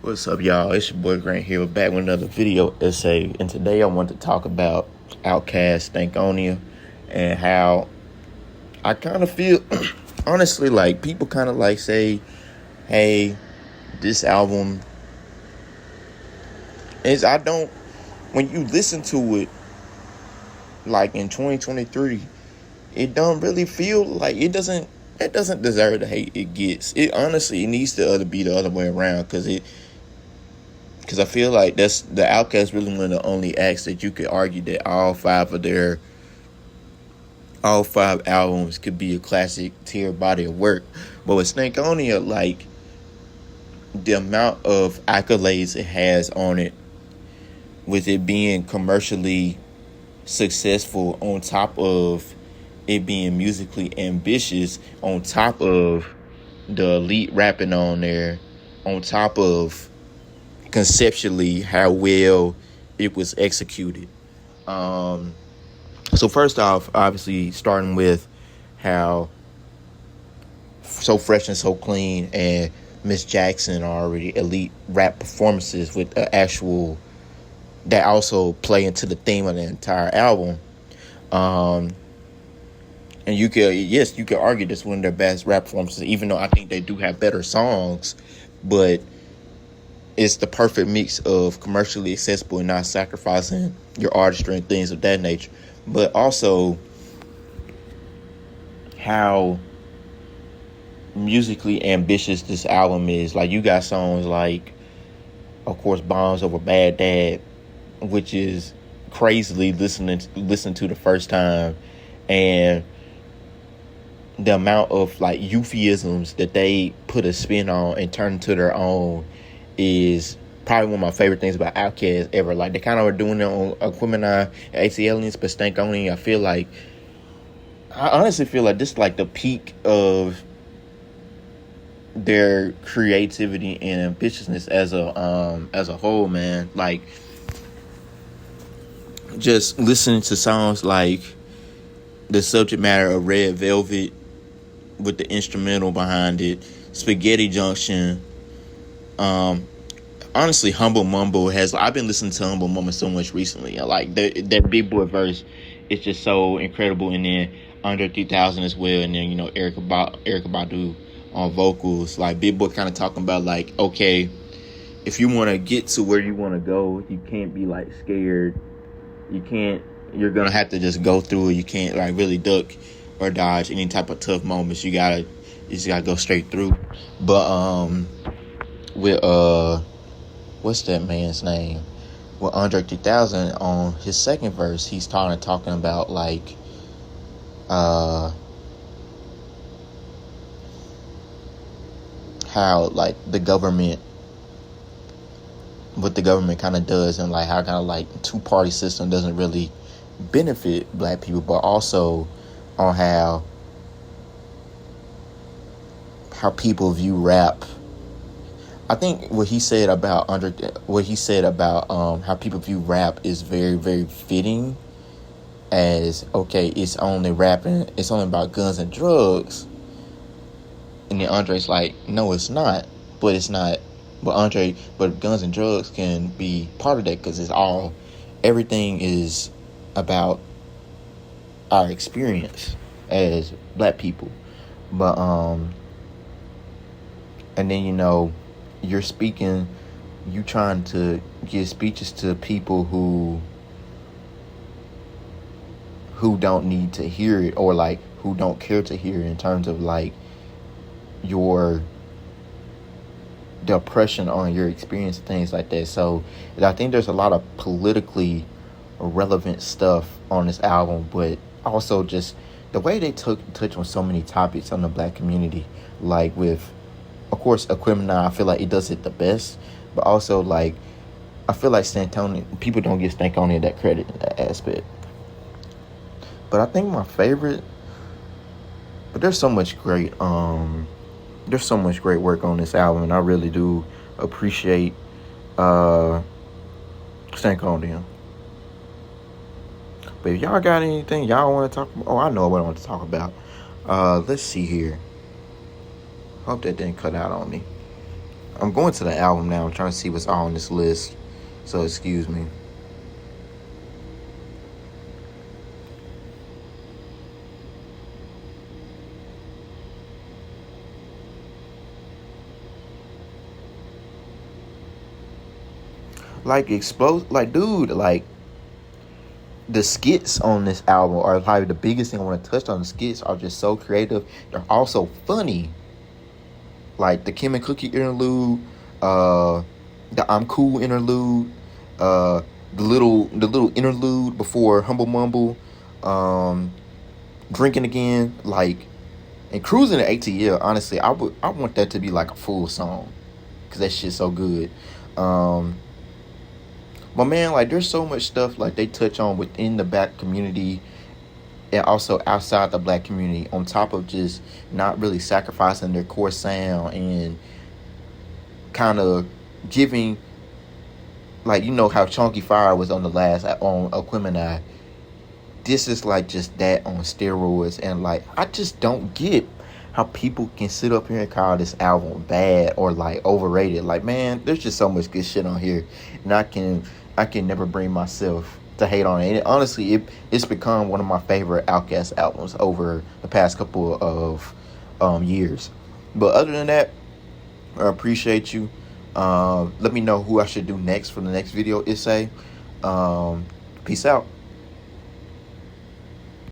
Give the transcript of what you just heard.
What's up, y'all? It's your boy Grant here. We're back with another video essay, and today I want to talk about Outkast, Stankonia, and how I kind of feel, honestly, like people kind of like say, "Hey, this album is." I don't. When you listen to it, like in 2023, it don't really feel like it doesn't. It doesn't deserve the hate it gets. It honestly, it needs to be the other way around because I feel like that's the Outkast really one of the only acts that you could argue that all five albums could be a classic tier body of work. But with Stankonia, like the amount of accolades it has on it, with it being commercially successful, on top of it being musically ambitious, on top of the elite rapping on there, on top of conceptually how well it was executed. So first off, obviously starting with how So Fresh and So Clean and Miss Jackson are already elite rap performances with actual that also play into the theme of the entire album. And you could argue this one of their best rap performances, even though I think they do have better songs, but it's the perfect mix of commercially accessible and not sacrificing your artistry and things of that nature. But also how musically ambitious this album is. Like, you got songs like, of course, Bombs Over Bad Dad, which is crazily listen to the first time, and the amount of like euphemisms that they put a spin on and turn to their own is probably one of my favorite things about Outkast ever. Like, they kind of are doing it on Aquemini and AC Aliens, but Stankonia, I honestly feel like this is like the peak of their creativity and ambitiousness as a whole, man. Like, just listening to songs like the subject matter of Red Velvet with the instrumental behind it, Spaghetti Junction, honestly, Humble Mumble I've been listening to Humble Mumble so much recently. Like, that Big Boy verse is just so incredible. And then Under 3000 as well. And then, Erykah Badu on vocals. Like, Big Boy kind of talking about, like, okay, if you want to get to where you want to go, you can't be, like, scared. You're going to have to just go through it. You can't, like, really duck or dodge any type of tough moments. You just gotta go straight through. But, with, what's that man's name? With Andre 3000 on his second verse, he's talking about, like, how, like, what the government kind of does, and like how kind of like two-party system doesn't really benefit black people, but also on how people view rap. I think what he said about how people view rap is very, very fitting. As, okay, it's only about guns and drugs, and then Andre's like, no, it's not, but it's not. But guns and drugs can be part of that, because everything is about our experience as black people. But and then you're trying to give speeches to people who don't need to hear it, or like who don't care to hear it, in terms of like the oppression on your experience and things like that. So I think there's a lot of politically relevant stuff on this album, but also just the way they touch on so many topics on the black community. Like, with, of course, Aquemini, I feel like it does it the best, but also, like, I feel like people don't give Stankonia that credit in that aspect. But I think my favorite, but there's so much great work on this album, and I really do appreciate Stankonia. But if y'all got anything y'all want to talk about, I know what I want to talk about. Let's see here. Hope that didn't cut out on me. I'm going to the album now. I'm trying to see what's on this list. So excuse me. Like explode, like dude, like the skits on this album are probably the biggest thing I want to touch on. The skits are just so creative. They're also funny. Like the Kim and Cookie interlude, uh, the I'm Cool interlude, the little interlude before Humble Mumble, um, drinking again, like and cruising at ATL. Honestly, I want that to be like a full song because that shit's so good. Um, but man, like there's so much stuff like they touch on within the black community and also outside the black community. On top of just not really sacrificing their core sound and kind of giving, like, you know how Chunky Fire was on the last on Aquemini. This is like just that on steroids, and like I just don't get how people can sit up here and call this album bad or like overrated. Like, man, there's just so much good shit on here, and I can never bring myself to hate on it. And honestly, it's become one of my favorite Outkast albums over the past couple of years. But other than that, I appreciate you. Let me know who I should do next for the next video. Peace out.